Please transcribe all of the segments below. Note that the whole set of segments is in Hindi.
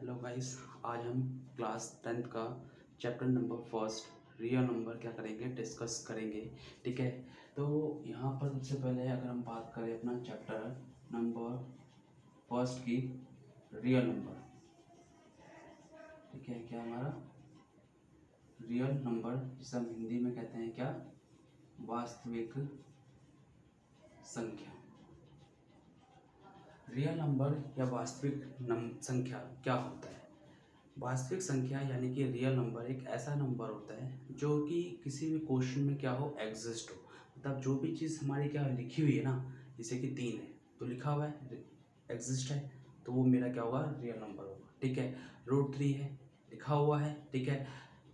हेलो गाइस, आज हम क्लास 10th का chapter number first real number क्या करेंगे, डिस्कस करेंगे। ठीक है, तो यहाँ पर सबसे पहले अगर हम बात करें अपना चैप्टर नंबर फर्स्ट की रियल नंबर, ठीक है, क्या हमारा रियल नंबर जिसे हम हिंदी में कहते हैं क्या, वास्तविक संख्या। रियल नंबर या वास्तविक संख्या क्या होता है? वास्तविक संख्या यानी कि रियल नंबर एक ऐसा नंबर होता है जो कि किसी भी क्वेश्चन में क्या हो, एग्जिस्ट हो। मतलब जो भी चीज़ हमारी क्या लिखी हुई है ना, जैसे कि 3 है तो लिखा हुआ है, एग्जिस्ट है, तो वो मेरा क्या होगा, रियल नंबर होगा। ठीक है, √3 है, लिखा हुआ है, ठीक है,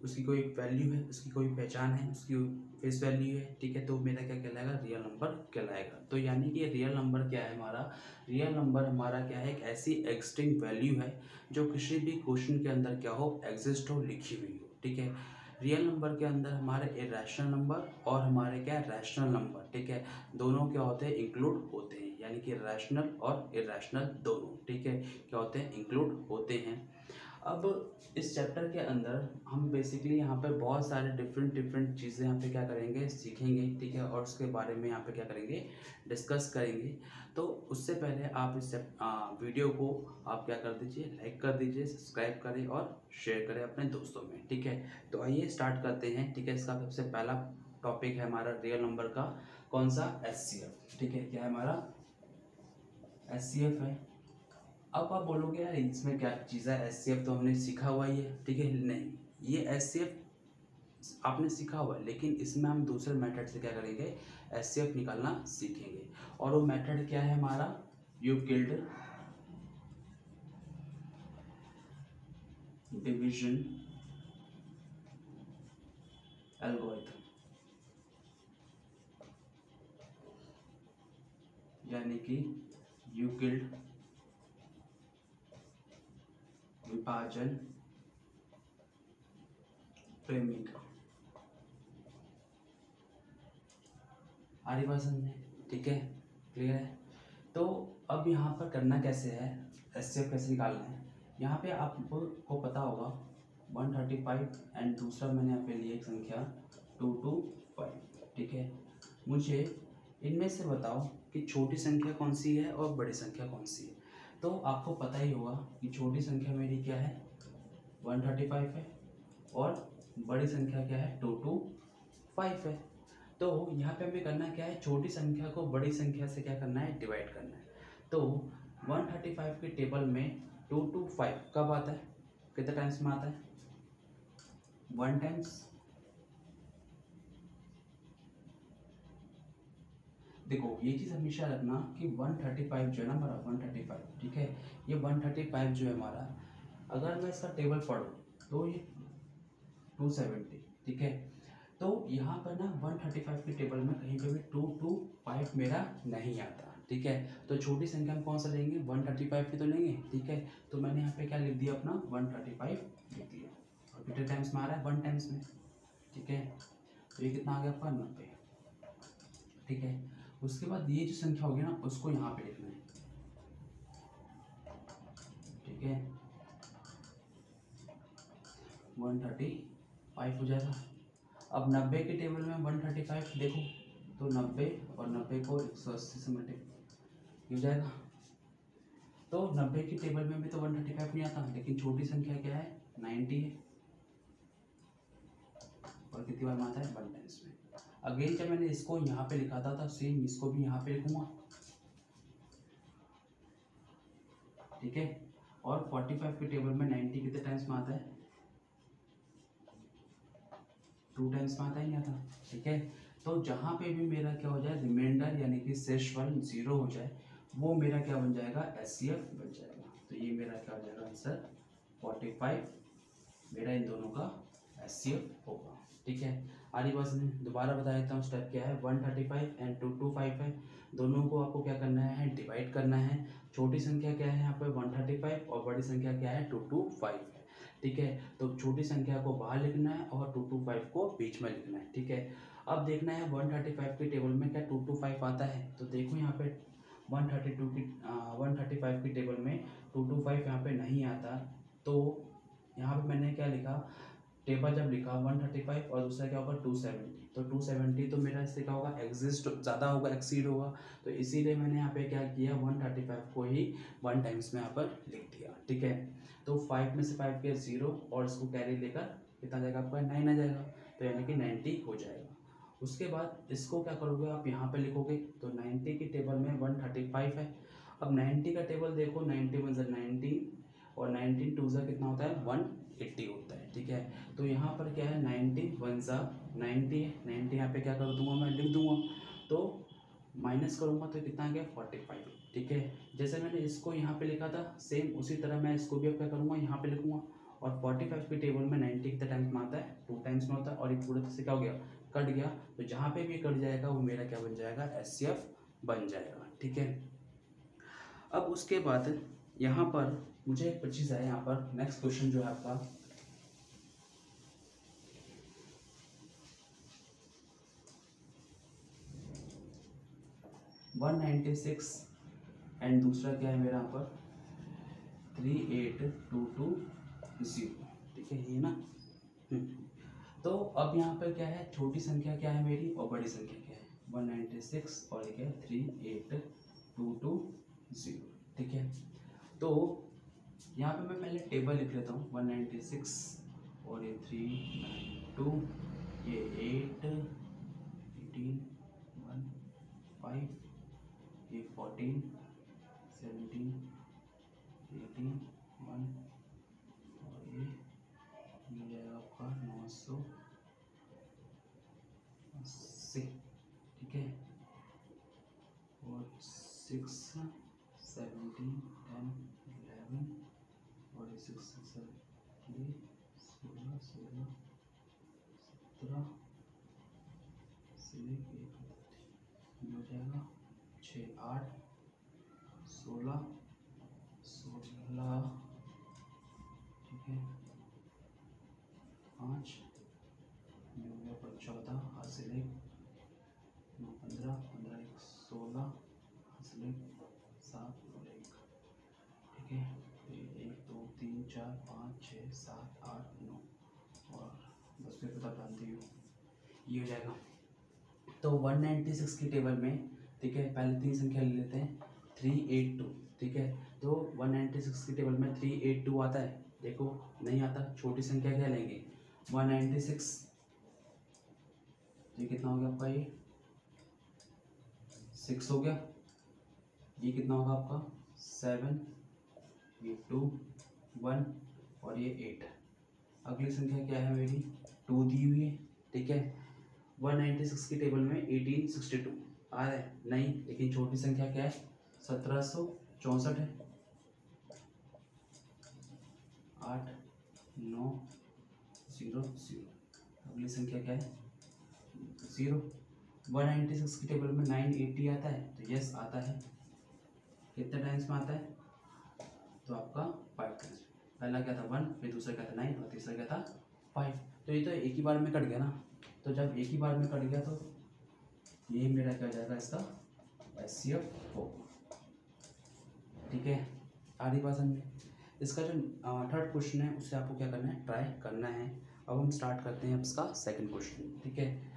उसकी कोई वैल्यू है, उसकी कोई पहचान है, उसकी फेस वैल्यू है, ठीक है, तो मेरा क्या कहलाएगा, रियल नंबर कहलाएगा। तो यानी कि रियल नंबर क्या है हमारा, रियल नंबर हमारा क्या है, एक ऐसी एक्सटिंक्ट वैल्यू है जो किसी भी क्वेश्चन के अंदर क्या हो, एग्जिस्ट हो, लिखी हुई हो। ठीक है, रियल नंबर के अंदर हमारे इरेशनल नंबर और हमारे क्या है, रैशनल नंबर, ठीक है, दोनों क्या होते हैं, इंक्लूड होते हैं। यानी कि रैशनल और इरेशनल दोनों, ठीक है, क्या होते हैं, इंक्लूड होते हैं। अब इस चैप्टर के अंदर हम बेसिकली यहाँ पे बहुत सारे डिफरेंट चीज़ें यहाँ पे क्या करेंगे, सीखेंगे। ठीक है, और उसके बारे में यहाँ पे क्या करेंगे, डिस्कस करेंगे। तो उससे पहले आप इस वीडियो को आप क्या कर दीजिए, लाइक कर दीजिए, सब्सक्राइब करें और शेयर करें अपने दोस्तों में। ठीक है, तो आइए स्टार्ट करते हैं। ठीक है, इसका सबसे पहला टॉपिक है हमारा रियल नंबर का, कौन सा, HCF। ठीक है, क्या है हमारा, HCF है। अब आप बोलोगे यार इसमें क्या चीज़ है, HCF तो हमने सीखा हुआ ही है। ठीक है, नहीं, ये HCF आपने सीखा हुआ है, लेकिन इसमें हम दूसरे मेथड से क्या करेंगे, HCF निकालना सीखेंगे। और वो मेथड क्या है हमारा, यूक्लिड डिवीजन एल्गोरिथम, यानी कि यूक्लिड विभाजन प्रेमिका। आरी बात समझे? ठीक है, क्लियर है। तो अब यहाँ पर करना कैसे है, HCF कैसे निकालना है। यहाँ पे आपको पता होगा 135 एंड दूसरा मैंने यहाँ पे लिया एक संख्या 225। ठीक है, मुझे इनमें से बताओ कि छोटी संख्या कौन सी है और बड़ी संख्या कौन सी है। तो आपको पता ही होगा कि छोटी संख्या मेरी क्या है, 135 है, और बड़ी संख्या क्या है, 225 है। तो यहाँ पे हमें करना क्या है, छोटी संख्या को बड़ी संख्या से क्या करना है, डिवाइड करना है। तो 135 के टेबल में 225 कब आता है, कितने टाइम्स में आता है, 1 टाइम्स। देखो ये चीज़ हमेशा रखना कि 135 जो है ना हमारा 135, ठीक है, ये 135 जो है हमारा, अगर मैं इसका टेबल पढ़ूँ तो ये 270, ठीक है। तो यहाँ पर ना 135 के टेबल में कहीं पे भी 225 मेरा नहीं आता। ठीक है, तो छोटी संख्या में कौन सा लेंगे, 135 की तो लेंगे। ठीक है, तो मैंने यहाँ पे क्या लिख दिया, अपना 135 लिख दिया, और कितने टाइम्स में आ रहा है, 1 टाइम्स में। ठीक है, तो ये कितना आ गया आपका, 90। ठीक है, उसके बाद ये जो संख्या होगी ना, उसको यहाँ पे लिखना है। ठीक है, 135 हो जाएगा। अब 90 के टेबल में 135 देखो, तो 90 और 90 को 180 से मल्टीप्लाई हो जाएगा। तो 90 की टेबल में भी तो 135 नहीं आता, लेकिन छोटी संख्या क्या है, 90 है, और कितनी बार में आता है, 1 टाइम्स में। अगेन जब मैंने इसको यहाँ पे लिखा था सेम इसको भी यहाँ पे लिखूंगा। ठीक है, और 45 के टेबल में 90 कितने टाइम्स में आता है, 2 टाइम्स में आता ही नहीं आता। ठीक है, तो जहाँ पे भी मेरा क्या हो जाए, रिमाइंडर यानी कि शेषफल 0 हो जाए, वो मेरा क्या बन जाएगा, HCF बन जाएगा। तो ये मेरा क्या हो जाएगा आंसर, 45 मेरा इन दोनों का HCF होगा। ठीक है, आगे बस मैं दोबारा बता देता हूँ, स्टेप क्या है, 135 एंड 225 है, दोनों को आपको क्या करना है, डिवाइड करना है। छोटी संख्या क्या है यहाँ पे, 135, और बड़ी संख्या क्या है, 225 है। ठीक है, तो छोटी संख्या को बाहर लिखना है और 225 को बीच में लिखना है। ठीक है, अब देखना है 135 के टेबल में क्या 225 आता है, तो देखो यहाँ पे 135 की टेबल में 225 यहाँ पे नहीं आता। तो यहाँ पे मैंने क्या लिखा, टेबल जब लिखा 135 और दूसरा क्या होगा 270, तो 270 तो मेरा इससे क्या होगा एग्जिस्ट ज़्यादा होगा, एक्सीड होगा, तो इसीलिए मैंने यहाँ पे क्या किया 135 को ही 1 टाइम्स में यहाँ पर लिख दिया। ठीक है, तो 5 में से 5 गया 0 और इसको कैरी लेकर कितना जाएगा आपका 9 आ जाएगा, तो यानी कि 90 हो जाएगा। उसके बाद इसको क्या करोगे आप यहाँ पे लिखोगे, तो 90 की टेबल में 135 है। अब 90 का टेबल देखो, 90 वन 19 और 19 टू ज़ा कितना होता है 180 होता है। ठीक है, तो यहाँ पर क्या है 90 वन ज़ा 90 है, 90 यहाँ पे क्या कर दूंगा मैं लिख दूंगा, तो माइनस करूँगा तो कितना आ गया 45। ठीक है, जैसे मैंने इसको यहाँ पे लिखा था सेम उसी तरह मैं इसको भी अब क्या करूँगा यहाँ पे लिखूँगा, और 45 की टेबल में 90 कितने टाइम्स में आता है 2 टाइम्स में होता है, और ये पूरा से क्या हो गया कट गया, तो जहाँ पे भी कट जाएगा वो मेरा क्या बन जाएगा HCF बन जाएगा। ठीक है, अब उसके बाद यहाँ पर मुझे एक चीज़ है, यहाँ पर नेक्स्ट क्वेश्चन जो है आपका 196 एंड दूसरा क्या है मेरा यहाँ पर 38220। ठीक है, ये ना। तो अब यहाँ पर क्या है, छोटी संख्या क्या है मेरी और बड़ी संख्या क्या है 196 और ये क्या है 38220। ठीक है, तो यहाँ पे मैं पहले टेबल लिख लेता हूँ 196 और ये 392, ये 8 18 1 5, ये 14 17 18 1 और ये मिल जाएगा आपका 980। ठीक है, और 6 17 10 11 और 6 7 3 16 16 17 से हो जाएगा 6 8 16 16। ठीक है, 5 हो गया पर 14 हासिल 1 9 15 15 1 16 हासिल 7 और 1। ठीक है, तो 1 2 3 4 5 6 7 8 9 और बस पे पता जानती हूँ ये हो जाएगा। तो 196 की टेबल में ठीक है पहले तीन संख्या ले लेते हैं 382। ठीक है, तो 196 की टेबल में 382 आता है, देखो नहीं आता, छोटी संख्या क्या लेंगे 196, ये कितना हो गया आपका ये 6 हो गया, ये कितना होगा आपका 7, ये 2 1 और ये 8। अगली संख्या क्या है मेरी 2 दी हुई है। ठीक है, 196 की टेबल में 1862 आ रहा है नहीं, लेकिन छोटी संख्या क्या है 1764 है, 8 9 0 0। अगली संख्या क्या है 0। 196 की टेबल में 980 आता है, तो यस आता है, कितने टाइम्स में आता है तो आपका 5 टाइम्स। पहला क्या था 1, फिर दूसरा क्या था 9 और तीसरा क्या था 5। तो ये तो एक ही बार में कट गया ना, तो जब एक ही बार में कट गया तो ये मेरा क्या हो जाएगा इसका HCF होगा। ठीक है, आ रही बात समझ। इसका जो थर्ड क्वेश्चन है उससे आपको क्या करना है ट्राई करना है। अब हम स्टार्ट करते हैं इसका सेकंड क्वेश्चन। ठीक है,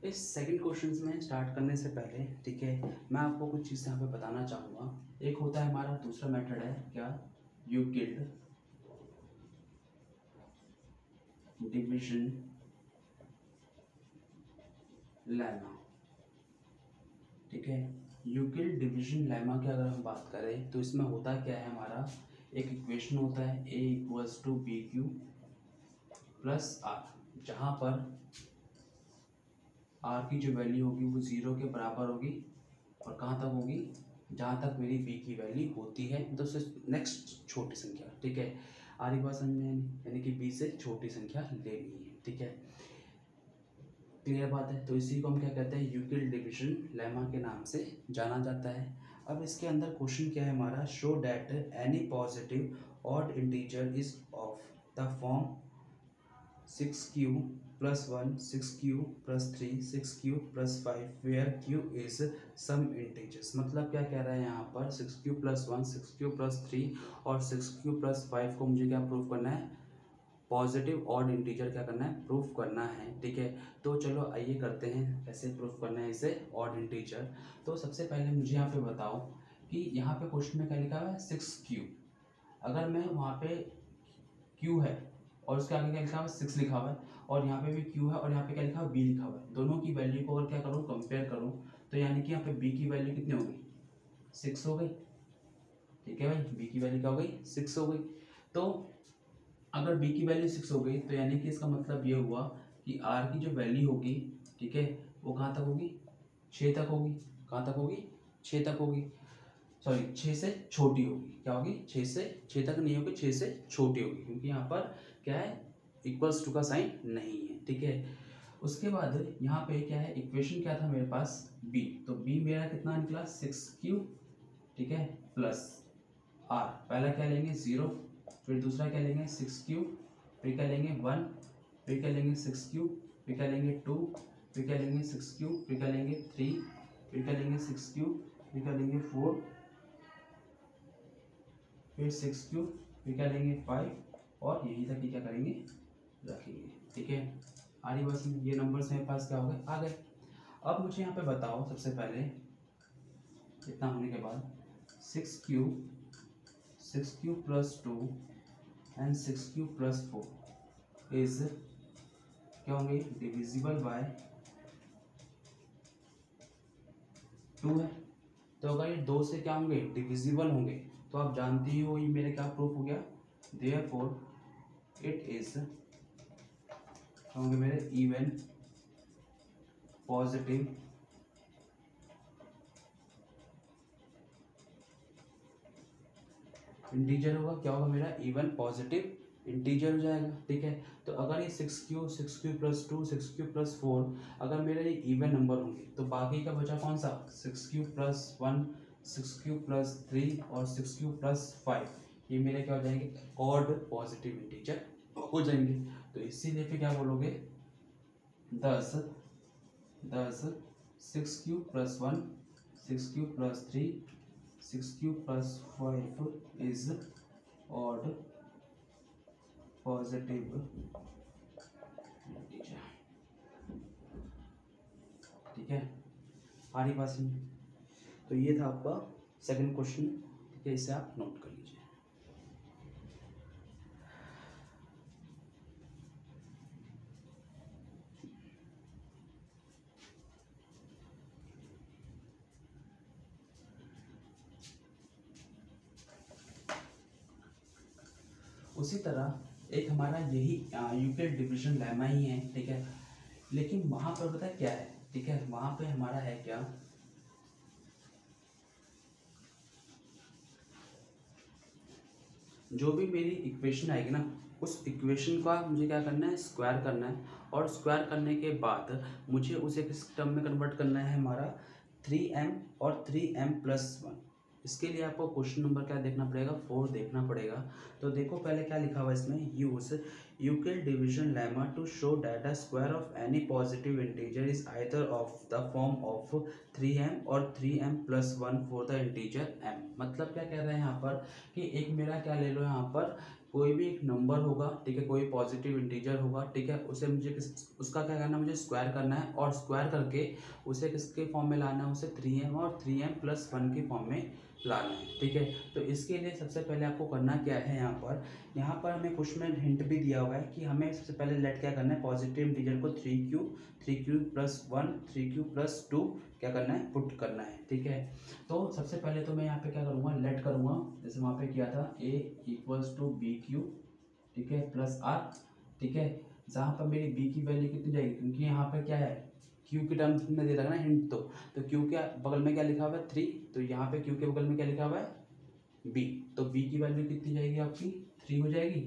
इस सेकंड क्वेश्चन में स्टार्ट करने से पहले ठीक है मैं आपको कुछ चीज़ यहाँ पे बताना चाहूँगा। एक होता है हमारा दूसरा मेथड है क्या यूक्लिड डिवीजन लेमा। ठीक है, यूक्लिड डिवीजन लेमा की अगर हम बात करें तो इसमें होता क्या है हमारा एक इक्वेशन होता है a equals to b q plus r, जहाँ पर आर की जो वैल्यू होगी वो 0 के बराबर होगी और कहाँ तक होगी जहाँ तक मेरी बी की वैल्यू होती है, तो उससे नेक्स्ट छोटी संख्या। ठीक है, आर की बात समझ में यानी कि बी से छोटी संख्या लेनी है। ठीक है, क्लियर बात है। तो इसी को हम क्या कहते हैं यूक्लिड डिवीजन लेमा के नाम से जाना जाता है। अब इसके अंदर क्वेश्चन क्या है हमारा show that any positive odd integer is of the form 6q plus 1, 6q plus 3, 6q plus 5 where q is some integers। मतलब क्या कह रहा है यहाँ पर 6q plus 1, 6q plus 3 और 6q plus 5 को मुझे क्या प्रूफ करना है, पॉजिटिव ऑड इंटीजर क्या करना है, प्रूफ करना है। ठीक है, तो चलो आइए करते हैं कैसे प्रूफ करना है इसे ऑड इंटीजर। तो सबसे पहले मुझे यहाँ पे बताओ कि यहाँ पे क्वेश्चन में क्या लिखा हुआ है 6q। अगर मैं वहाँ पे q है और उसके आगे क्या लिखा हुआ है 6 लिखा हुआ है, और यहाँ पे भी q है और यहाँ पे क्या लिखा हुआ है b लिखा हुआ है, दोनों की वैल्यू को अगर क्या करूँ कंपेयर करूँ तो यानी कि यहाँ पे b की वैल्यू कितनी होगी, 6 हो गई। ठीक है भाई, b की वैल्यू क्या हो गई, 6 हो गई। तो अगर b की वैल्यू 6 हो गई तो यानी कि इसका मतलब ये हुआ कि r की जो वैल्यू होगी, ठीक है, वो कहाँ तक होगी, 6 तक होगी। कहाँ तक होगी, 6 तक होगी, सॉरी 6 से छोटी होगी। क्या होगी, 6 तक नहीं होगी, 6 से छोटी होगी, क्योंकि यहाँ पर क्या है, इक्वल्स टू का साइन नहीं है। ठीक है, उसके बाद यहाँ पे क्या है, इक्वेशन क्या था मेरे पास b, तो b मेरा कितना निकला 6q। ठीक है, प्लस r, पहला क्या लेंगे 0, फिर दूसरा क्या लेंगे 6q, फिर क्या लेंगे 1, फिर क्या लेंगे 6q, फिर क्या लेंगे 2, फिर क्या लेंगे 6q, फिर क्या लेंगे 3, फिर क्या लेंगे 6q, फिर क्या लेंगे 4, फिर 6q, फिर क्या लेंगे 5, और यहीं तक ही क्या करेंगे, रखेंगे। ठीक है, आरी बस ये नंबर्स मेरे पास क्या हो गए, आ गए। अब मुझे यहाँ पे बताओ सबसे पहले, इतना होने के बाद 6q plus 2 and 6q plus 4 is क्या होंगे, डिविजिबल बाय 2 है। तो अगर ये 2 से क्या होंगे, डिविजिबल होंगे, तो आप जानते ही हो ये मेरे क्या प्रूफ हो गया, देयरफॉर इट इज होंगे मेरे इवन पॉजिटिव इंटीजर होगा। क्या होगा मेरा, इवन पॉजिटिव इंटीजर हो जाएगा। ठीक है, तो अगर ये 6q प्लस 2, 6q प्लस 4 अगर मेरे ये इवन नंबर होंगे, तो बाकी का बचा कौन सा, 6q प्लस 1, 6q प्लस 3 और 6q प्लस 5, ये मेरे क्या हो जाएंगे, ऑड पॉजिटिव इंटीजर हो जाएंगे। तो इसीलिए फिर क्या बोलोगे, 10 6q plus 1, 6q plus 3, 6q plus 5 is odd positive integer। ठीक है, हमारी पास में तो ये था आपका सेकंड क्वेश्चन। ठीक है, इसे आप नोट कर लीजिए। उसी तरह एक हमारा यही यूक्लिड डिवीजन लेमा ही है। ठीक है, लेकिन वहां पर पता है क्या है, ठीक है, वहां पे हमारा है क्या, जो भी मेरी इक्वेशन आएगी ना, उस इक्वेशन का मुझे क्या करना है, स्क्वायर करना है, और स्क्वायर करने के बाद मुझे उसे किस टर्म में कन्वर्ट करना है, हमारा 3m और 3m+1। इसके लिए आपको क्वेश्चन नंबर क्या देखना पड़ेगा, 4 देखना पड़ेगा। तो देखो पहले क्या लिखा हुआ है इसमें, use Euclid division lemma to show that the square of any positive integer is either of the form of 3m और 3m+1 for the integer m। मतलब क्या कह रहे हैं यहाँ पर कि एक मेरा क्या ले लो, यहाँ पर कोई भी एक नंबर होगा, ठीक है, कोई पॉजिटिव इंटीजर होगा, ठीक है, उसे मुझे उसका क्या करना है, मुझे स्क्वायर करना है, और स्क्वायर करके उसे किसके फॉर्म में लाना है, उसे 3m और 3m+1 के फॉर्म में लाना है। ठीक है, तो इसके लिए सबसे पहले आपको करना क्या है, यहाँ पर हमें कुछ में हिंट भी दिया हुआ है कि हमें सबसे पहले लेट क्या करना है, पॉजिटिव इंटीजर को 3q+1, 3q+2 क्या करना है, पुट करना है। ठीक है, तो सबसे पहले तो मैं यहाँ पे क्या करूँगा, लेट करूँगा, जैसे वहाँ पे किया था a = bq, ठीक है, प्लस r। ठीक है, जहाँ पर मेरी b की वैल्यू कितनी जाएगी, क्योंकि यहाँ पर क्या है, q की टर्म्स में दे रखा ना हिंट, तो q के बगल में क्या लिखा हुआ है 3, तो यहाँ पे q के बगल में क्या लिखा हुआ है b, तो b की वैल्यू कितनी जाएगी आपकी, 3 हो जाएगी।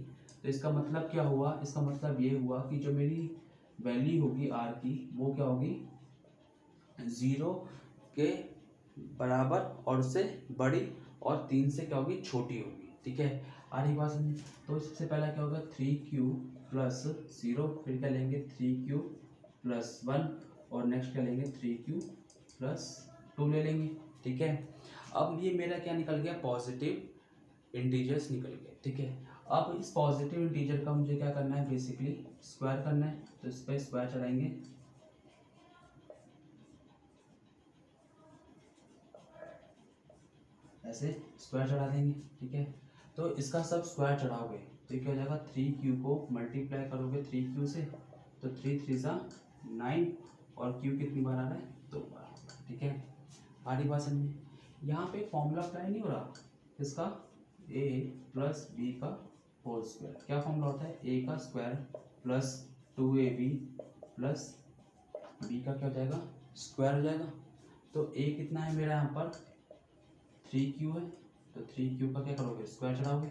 तो इसका मतलब क्या हुआ, इसका मतलब ये हुआ कि जो मेरी वैल्यू होगी r की, वो क्या होगी, 0 के बराबर और उससे बड़ी, और 3 से क्या होगी, छोटी होगी। ठीक है, आ रही बात समझ। तो सबसे पहला क्या होगा 3q प्लस 0, फिर क्या लेंगे 3q प्लस 1 और नेक्स्ट क्या लेंगे 3q प्लस 2 ले लेंगे। ठीक है, अब ये मेरा क्या निकल गया पॉजिटिव इंटीजर्स निकल गए। ठीक है, अब इस पॉजिटिव इंटीजर का मुझे क्या करना है बेसिकली स्क्वायर करना है, तो इस पर स्क्वायर चढ़ाएंगे। ऐसे स्क्वायर चढ़ा देंगे। ठीक है, तो इसका सब स्क्वायर चढ़ाओगे तो क्या हो जाएगा 3q को मल्टीप्लाई करोगे 3q से, तो 3 3 सा 9 और q कितनी बार आ रहा है 2 बार। ठीक है, आ रही बात समझ। यहाँ पे फॉर्मूला अप्लाई नहीं हो रहा इसका a प्लस बी का होल स्क्वायर। क्या फॉर्मूला होता है a का square plus 2ab plus b का क्या हो जाएगा स्क्वायर हो जाएगा। तो a कितना है मेरा यहाँ पर 3q है, तो 3q का क्या करोगे स्क्वायर चढ़ाओगे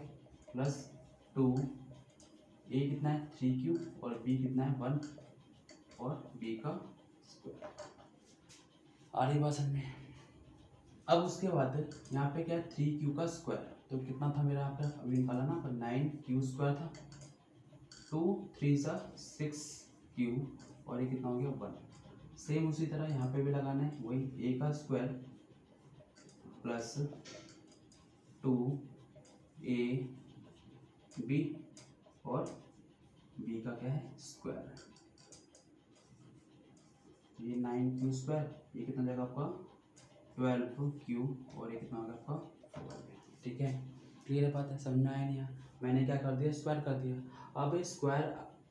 प्लस 2 a कितना है 3q और b कितना है 1 और b का स्क्वायर। आ रही बात समझ में। अब उसके बाद यहाँ पे क्या है 3q का स्क्वायर, तो कितना था मेरा यहाँ पे अभी निकाला ना 9q स्क्वायर था, 2 3 सा 6q और ये कितना हो गया 1। सेम उसी तरह यहाँ पे भी लगाना है वही a का स्क्वायर प्लस 2ab और b का क्या है स्क्वायर। ये 9q स्क्वायर, ये कितना जाएगा आपका 12q और ये कितना होगा आपका 12। ठीक है, क्लियर है बात है, समझ में आया नहीं? मैंने क्या कर दिया स्क्वायर कर दिया। अब इस स्क्वायर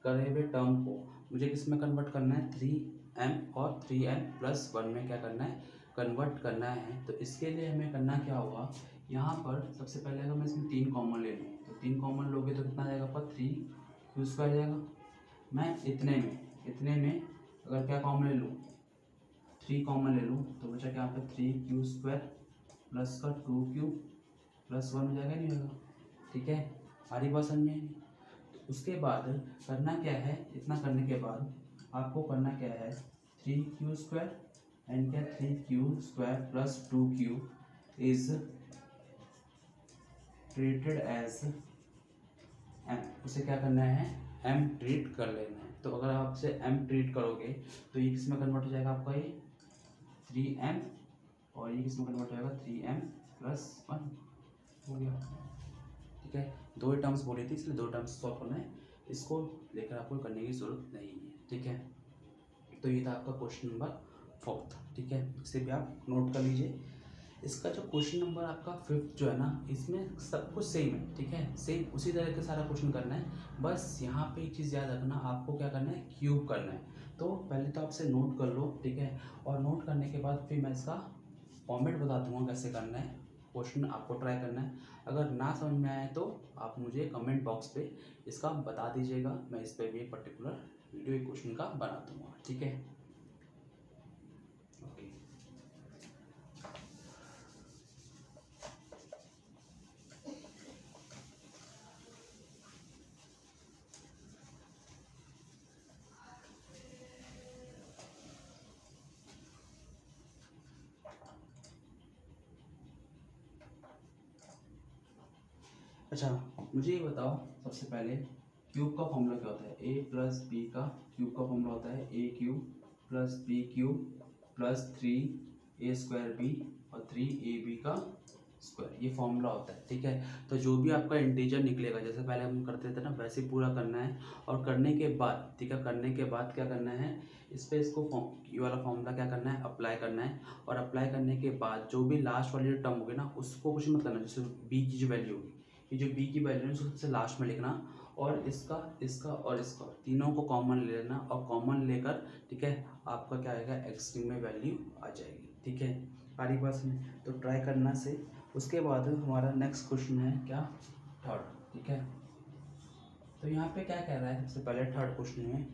करे हुए टर्म को मुझे किस में कन्वर्ट करना है 3m और 3n प्लस 1 में क्या करना है कन्वर्ट करना है। तो इसके लिए हमें करना क्या होगा, यहाँ पर सबसे पहले अगर मैं इसमें 3 कॉमन ले लूँ तो 3 कॉमन लोगे तो कितना जाएगा आपका 3q स्क्वायर जाएगा। मैं इतने में अगर क्या कॉमन ले लूँ 3 कॉमन ले लूँ तो बचा क्या यहाँ पे 3q स्क्वायर प्लस का 2q प्लस 1 हो जाएगा नहीं होगा। ठीक है, हमारी बात समझ में। तो उसके बाद करना क्या है, इतना करने के बाद आपको करना क्या है 3q स्क्वायर एंड क्या 3q square plus 2q is treated as m। उसे क्या करना है m ट्रीट कर लेना है। तो अगर आप इसे m ट्रीट करोगे तो ये किस में कन्वर्ट हो जाएगा आपका ये 3m और ये किस में कन्वर्ट हो जाएगा 3m प्लस 1 हो गया। ठीक है, 2 ही टर्म्स बोली थी इसलिए 2 टर्म्स सॉल्व करना है, इसको लेकर आपको करने की जरूरत नहीं है। ठीक है, तो ये था आपका क्वेश्चन नंबर 4। ठीक है, इसे भी आप नोट कर लीजिए। इसका जो क्वेश्चन नंबर आपका 5 जो है ना इसमें सब कुछ सेम है। ठीक है, सेम उसी तरह का सारा क्वेश्चन करना है, बस यहाँ पे एक चीज़ याद रखना आपको क्या करना है क्यूब करना है। तो पहले तो आपसे नोट कर लो। ठीक है, और नोट करने के बाद फिर मैं इसका फॉर्मेट बता दूंगा कैसे करना है, क्वेश्चन आपको ट्राई करना है। अगर ना समझ में आए तो आप मुझे कमेंट बॉक्स पे इसका बता दीजिएगा, मैं इस पर भी एक पर्टिकुलर वीडियो एक क्वेश्चन का बना दूंगा। ठीक है, ओके। अच्छा, मुझे ये बताओ सबसे पहले क्यूब का फॉर्मूला क्या होता है। a प्लस बी का क्यूब का फॉर्मूला होता है a cube plus b cube plus 3a square b और 3ab का स्क्वायर, ये फॉर्मूला होता है। ठीक है, तो जो भी आपका इंटीजर निकलेगा जैसे पहले हम करते थे ना वैसे पूरा करना है। और करने के बाद ठीक है, करने के बाद क्या करना है इस पर इसको ये वाला फॉर्मूला क्या करना है अप्लाई करना है। और अप्लाई करने के बाद जो भी लास्ट वाली जो टर्म होगी ना उसको कुछ मत करना, जैसे बी की जो वैल्यू होगी, ये जो बी की वैल्यू है उसको सबसे लास्ट में लिखना और इसका और इसका तीनों को कॉमन ले लेना और कॉमन लेकर ठीक है आपका क्या आएगा एक्सट्रीम में वैल्यू आ जाएगी। ठीक है, सारी बात में तो ट्राई करना से। उसके बाद हमारा नेक्स्ट क्वेश्चन है क्या 3rd। ठीक है, तो यहाँ पे क्या कह रहा है सबसे पहले 3rd क्वेश्चन में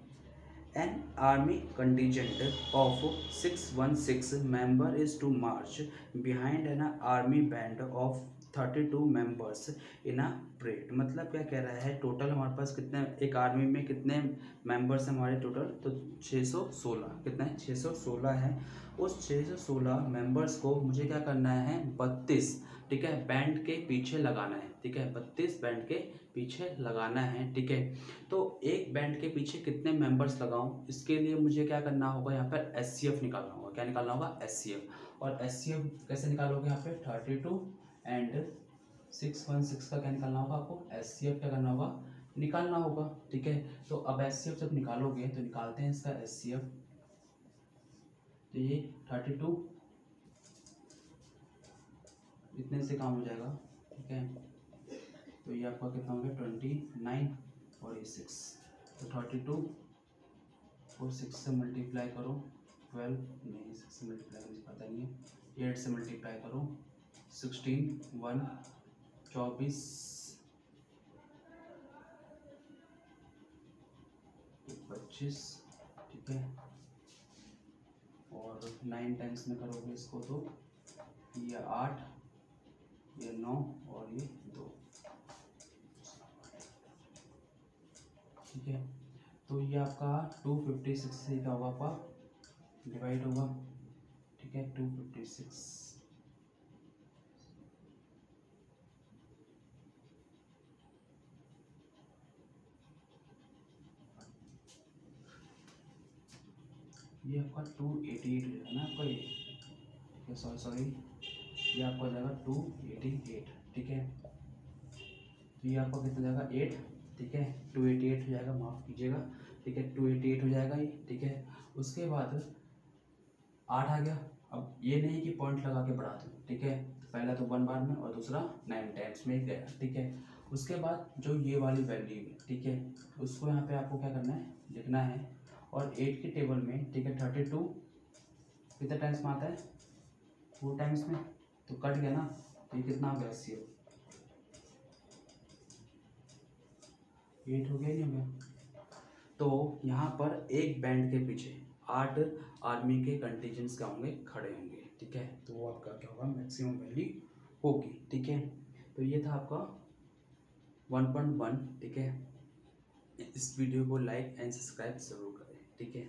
an army contingent of 616 member is to march behind an army band of 32 members in a parade. मतलब क्या कह रहा है टोटल हमारे पास कितने एक आर्मी में कितने मेंबर्स हैं हमारे टोटल, तो 616 कितना है 616 है। उस 616 मेंबर्स को मुझे क्या करना है 32 ठीक है बैंड के पीछे लगाना है। ठीक है, 32 बैंड के पीछे लगाना है, ठीक है। तो एक बैंड के पीछे कितने मेंबर्स लगाऊं, इसके लिए मुझे क्या करना होगा, यहाँ पर SCF निकालना होगा। क्या निकालना होगा? SCF। और SCF कैसे निकालोगे? यहाँ पे 32 एंड 616 का क्या निकालना होगा आपको? SCF क्या करना होगा? निकालना होगा, ठीक है। तो अब SCF जब निकालोगे तो निकालते हैं इसका SCF। तो ये 32 इतने से काम हो जाएगा, ठीक है। तो ये आपका कितना हो गया? 29 और ये 6। तो 32 को 6 से मल्टीप्लाई करो, 12 नहीं 6 से मल्टीप्लाई करने से पता नहीं है, 8 से मल्टीप्लाई करो, 16 1 24 25, ठीक है। और 9 टाइम्स में करोगे इसको तो ये 8, ये 9 और ये 2, ठीक है। तो ये आपका 256 से क्या होगा आपका? डिवाइड होगा, ठीक है। 256 ये आपका 288 हो जाएगा ना आपका ये, ठीक है। सॉरी ये आपका हो जाएगा 288, ठीक है। तो ये आपका कितना जाएगा? 8, ठीक है। 288 हो जाएगा, माफ़ कीजिएगा, ठीक है। 288 हो जाएगा ये, ठीक है। उसके बाद 8 आ गया। अब ये नहीं कि पॉइंट लगा के बढ़ा दूँ, ठीक है। पहला तो 1 बार में और दूसरा 9 टाइम्स में गया, ठीक है। उसके बाद जो ये वाली वैल्यू है, ठीक है, उसको यहाँ पे आपको क्या करना है? लिखना है। और 8 के टेबल में, ठीक है, 32 कितने टाइम्स में आता है? 4 टाइम्स में, तो कट गया ना। तो ये कितना हो गया? 80। 8 हो गया, नहीं हो गया? तो यहाँ पर एक बैंड के पीछे 8 आर्मी के कंटीजेंट्स क्या होंगे? खड़े होंगे, ठीक है। तो वो आपका क्या होगा? मैक्सिमम वैल्यू होगी, ठीक है। तो ये था आपका 1.1, ठीक है। इस वीडियो को लाइक एंड सब्सक्राइब जरूर करें, ठीक है।